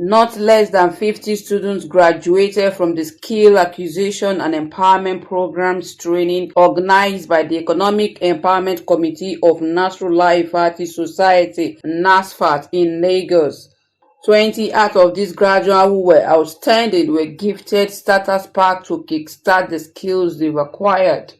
Not less than 50 students graduated from the Skill Acquisition and Empowerment Programs training organized by the Economic Empowerment Committee of Nasrullah Ifati Society, NASFAT, in Lagos. 20 out of these graduates who were outstanding were gifted starter pack to kickstart the skills they've acquired.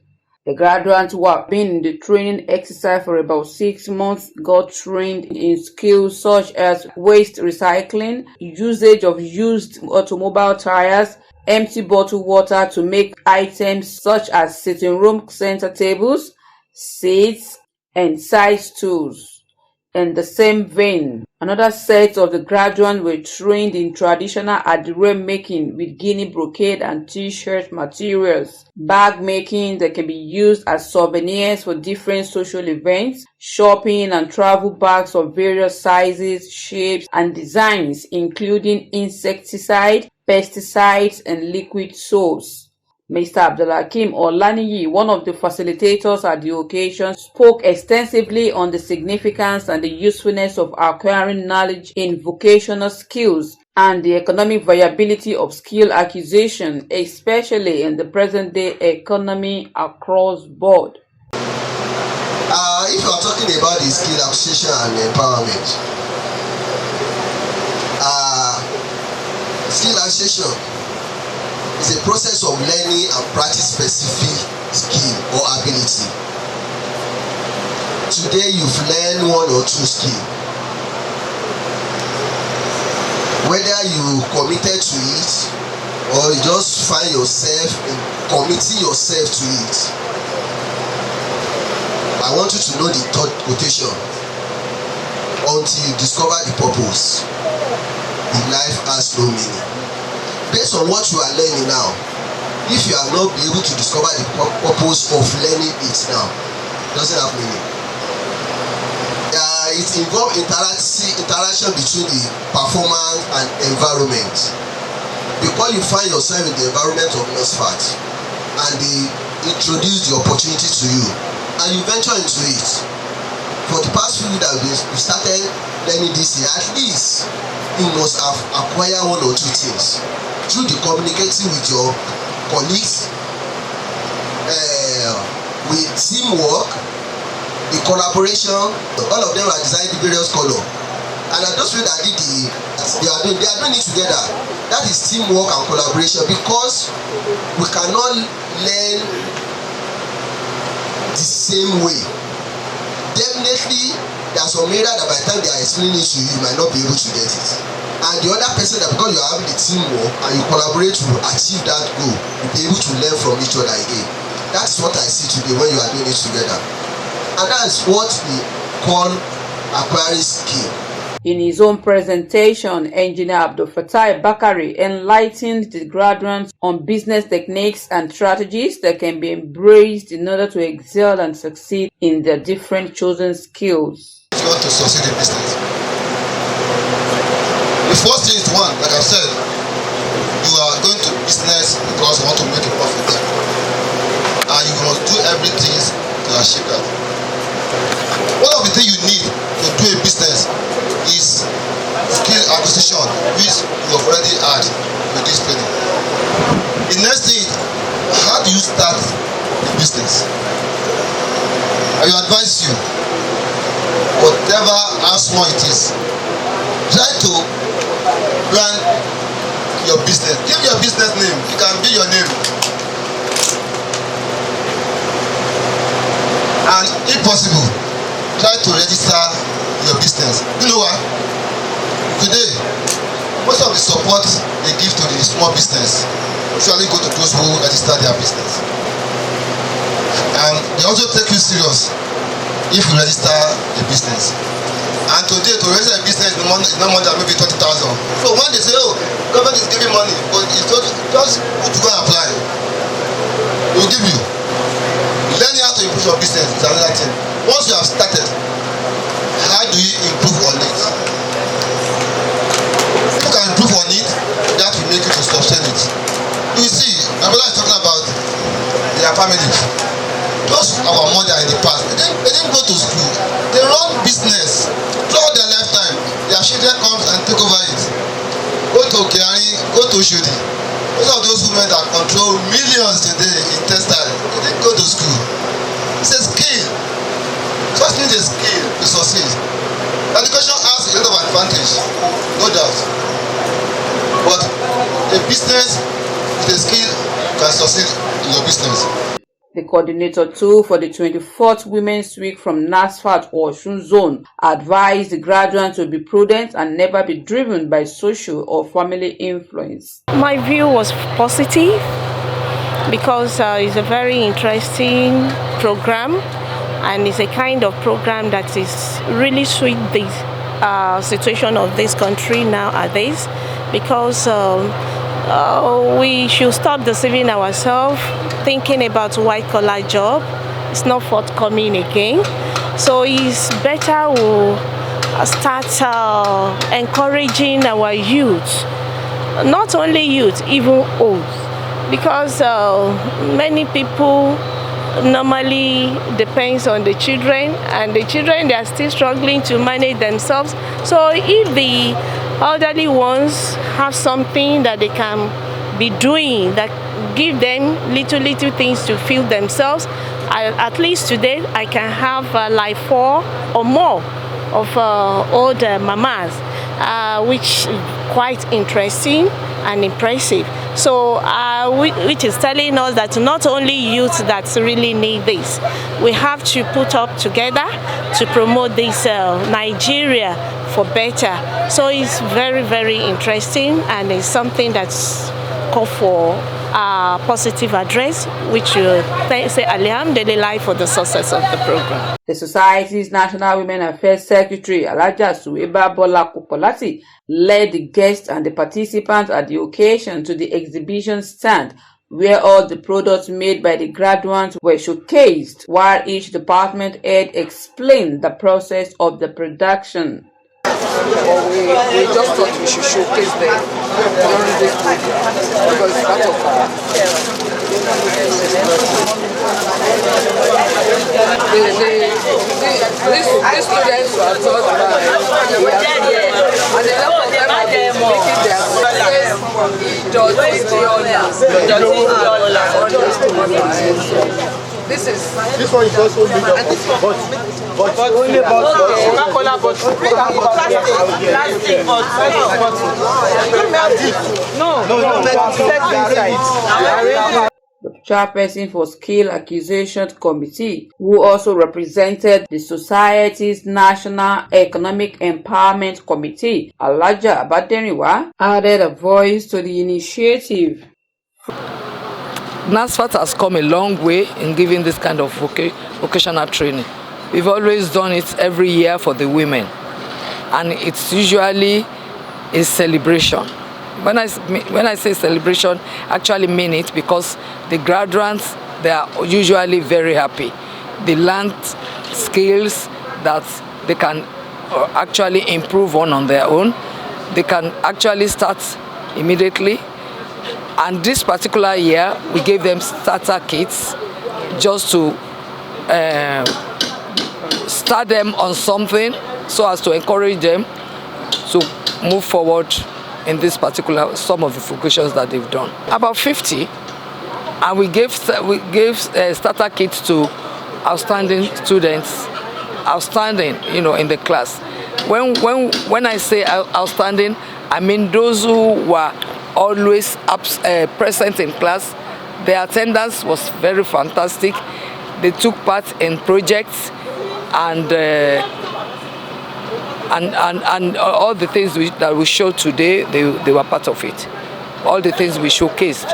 The graduates who have been in the training exercise for about 6 months got trained in skills such as waste recycling, usage of used automobile tires, empty bottled water to make items such as sitting room center tables, seats, and side stools. In the same vein, another set of the graduates were trained in traditional adire making with Guinea brocade and t-shirt materials, bag making that can be used as souvenirs for different social events, shopping and travel bags of various sizes, shapes, and designs, including insecticide, pesticides, and liquid soaps. Mr. Abdulhakeem Olaniyi, one of the facilitators at the occasion, spoke extensively on the significance and the usefulness of acquiring knowledge in vocational skills and the economic viability of skill acquisition, especially in the present-day economy across board. If you are talking about the skill acquisition and empowerment, skill acquisition is a process of learning and practice specific skill or ability. Today you've learned one or two skills. Whether you committed to it or you just find yourself in committing yourself to it. I want you to know the third quotation. Until you discover the purpose, the life has no meaning. Based on what you are learning now, if you are not able to discover the purpose of learning it now, it doesn't have meaning. It involves interaction between the performance and environment. Because you find yourself in the environment of NASFAT and they introduce the opportunity to you and you venture into it. For the past few years that we started learning this year, at least you must have acquired one or two things. Through the communicating with your colleagues, with teamwork, the collaboration, all of them are designed in various colors. And those people that did they are doing it together. That is teamwork and collaboration, because we cannot learn the same way. Definitely, there are some areas that by the time they are explaining it to you, you might not be able to get it. And the other person, that because you are having the teamwork and you collaborate to achieve that goal, you'll be able to learn from each other again. That's what I see today when you are doing it together. And that's what we call acquiring skill. In his own presentation, Engineer Abdul Fattah Bakari enlightened the graduates on business techniques and strategies that can be embraced in order to excel and succeed in their different chosen skills. If you want to succeed in business, the first thing is one, like I said, you are going to business because you want to make a profit. And you must do everything to achieve that. One of the things you need to do a business is skill acquisition, which you have already had with this training. The next thing is, how do you start the business? I will advise you, whatever how small it is, try to plan your business. Give your business name. It can be your name. And if possible, try to register your business. You know what? Today, most of the support they give to the small business usually go to those who register their business. And they also take you serious if you register a business. And today, to register a business is not more than maybe 20,000. So when they say, oh, government is giving money, but it's just put to go and apply, they will give you. Learning how to improve your business is another thing. Once you have started, how do you improve on it? If you can improve on it, that will make you to sustain it. You see, my brother is talking about their family. Those our mother in the past, they didn't go to school. They run business throughout their lifetime. Their children come and take over it. to Shudi. Most of those women that control millions today in textile, they didn't go to school. It's a skill. Just need a skill to succeed. Education has a lot of advantage, no doubt. But a business with a skill can succeed in your business. The coordinator too for the 24th Women's Week from NASFAT Osun Zone advised the graduates to be prudent and never be driven by social or family influence. My view was positive because it's a very interesting program, and it's a kind of program that is really suit the situation of this country nowadays, because we should stop deceiving ourselves, thinking about white-collar job. It's not forthcoming again. So it's better we start encouraging our youth, not only youth, even old, because many people normally depends on the children, and the children, they are still struggling to manage themselves. So if the elderly ones have something that they can be doing that give them little things to feel themselves, at least today I can have like 4 or more of old mamas, which is quite interesting and impressive. So which is telling us that not only youth that really need this, we have to put up together to promote this Nigeria for better. So it's very, very interesting, and it's something that's called for positive address, which will say Alhamdulillah for the success of the program. The Society's National Women Affairs Secretary, Alaja Sueba Bola Kukolati, led the guests and the participants at the occasion to the exhibition stand, where all the products made by the graduates were showcased, while each department head explained the process of the production. We just thought we should showcase them during this program because it's part of these students were taught by and a lot of them have been making their this one is also made up but only about Coca-Cola bottle. Plastic no. The chairperson for Skill Acquisition Committee, who also represented the Society's National Economic Empowerment Committee, Alaja Abadeniwa, added a voice to the initiative. NASFAT has come a long way in giving this kind of vocational training. We've always done it every year for the women, and it's usually a celebration. When I say celebration, I actually mean it, because the graduates, they are usually very happy. They learned skills that they can actually improve on their own. They can actually start immediately. And this particular year, we gave them starter kits just to start them on something, so as to encourage them to move forward in this particular, some of the vocations that they've done. About 50, and we gave starter kits to outstanding students, outstanding, in the class. When I say outstanding, I mean those who were always present in class. Their attendance was very fantastic. They took part in projects and all the things that we showed today, they were part of it. All the things we showcased,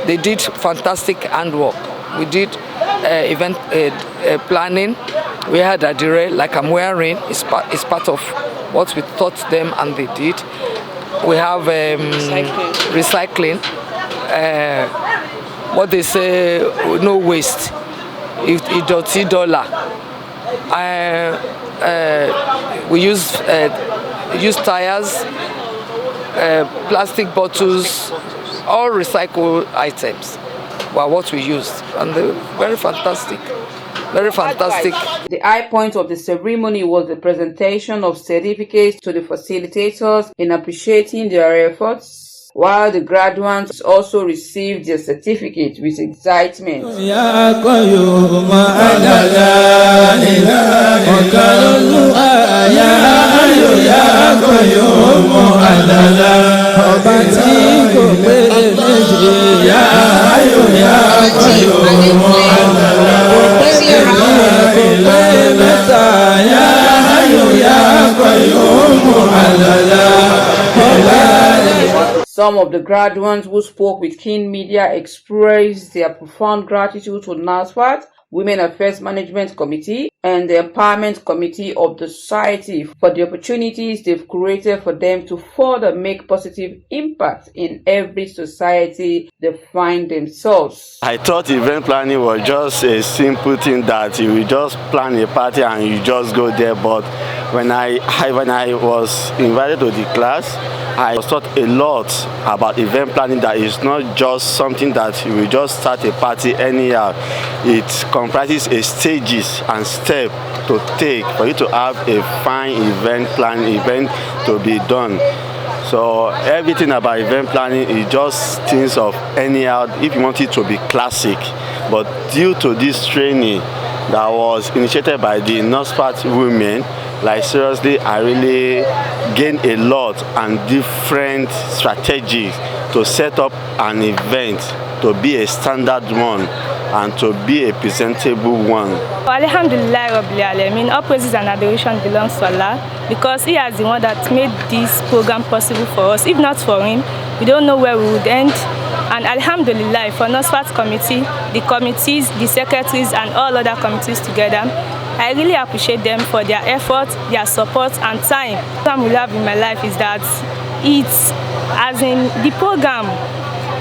they did fantastic handwork. We did event planning. We had a dire like I'm wearing. It's part of what we taught them, and they did. We have recycling. What they say, no waste. It dirty dollar. We use tires, plastic bottles, all recycled items were what we used, and they were very fantastic. Very fantastic. The high point of the ceremony was the presentation of certificates to the facilitators in appreciating their efforts. while the graduates also received their certificate with excitement. Some of the graduates who spoke with King Media expressed their profound gratitude to NASFAT, Women Affairs Management Committee, and the Empowerment Committee of the Society for the opportunities they've created for them to further make positive impact in every society they find themselves. I thought event planning was just a simple thing that you just plan a party and you just go there, but when I was invited to the class, I was taught a lot about event planning, that is not just something that you will just start a party anyhow. It comprises a stages and steps to take for you to have a fine event to be done. So everything about event planning is just things of anyhow if you want it to be classic. But due to this training that was initiated by the NASFAT women, like seriously, I really gained a lot and different strategies to set up an event to be a standard one and to be a presentable one. Alhamdulillah Rabbil Alamin, all praises and adoration belongs to Allah, because He is the one that made this program possible for us. If not for Him, we don't know where we would end. And Alhamdulillah, for NASFAT committee, the committees, the secretaries, and all other committees together, I really appreciate them for their effort, their support, and time. What I love in my life is that it's, as in the program,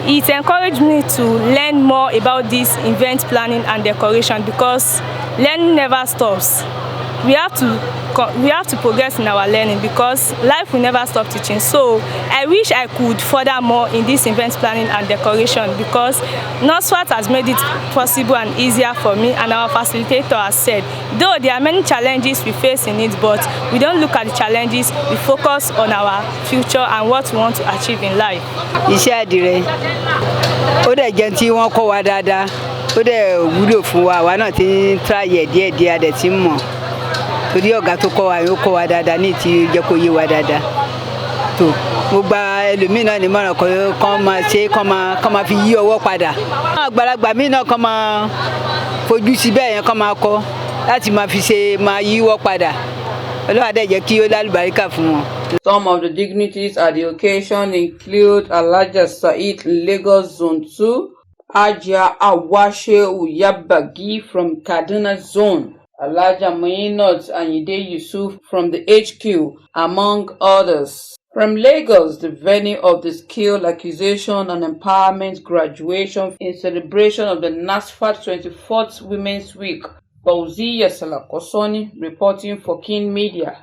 it encouraged me to learn more about this event planning and decoration, because learning never stops. We have to progress in our learning, because life will never stop teaching. So I wish I could further more in this event planning and decoration, because NASFAT has made it possible and easier for me, and our facilitator has said, though there are many challenges we face in it, but we don't look at the challenges, we focus on our future and what we want to achieve in life. Iṣẹ́ àdìrẹ ó dẹ̀ jẹ́ tí wọ́n kọ́ wa dáadáa, ó dẹ̀ wúlò fún wa, àwa náà ti ń tráyẹ̀ díẹ̀díẹ̀, a dẹ̀ ti ń mọ̀. Torí ọ̀gá tó kọ́ wa yóò kọ́ wa dáadáa ní ti jẹ́ kó yé wa dáadáa. Tó mo gba ẹlòmíràn ní mọ̀ràn kan máa ṣe kán máa fi yí ọwọ́ padà. Àgbàlagbà míì náà kán máa fojú sí bẹ́ẹ̀ yẹn kán máa kọ́ láti máa fi ṣe máa yí ọwọ́ padà. Ọlọ́run á dẹ̀ jẹ́ kí ó lálùbáríkà fún wọn. Some of the dignitaries at the occasion include Alhaja Said Lagos Zone 2, Ajia Awashe Uyabagi from Kaduna Zone, Alhaja Muinot Anyide Yusuf from the HQ, among others. From Lagos, the venue of the Skill Acquisition and Empowerment graduation in celebration of the NASFAT 24th Women's Week, Fauziya Salakosoni reporting for King Media.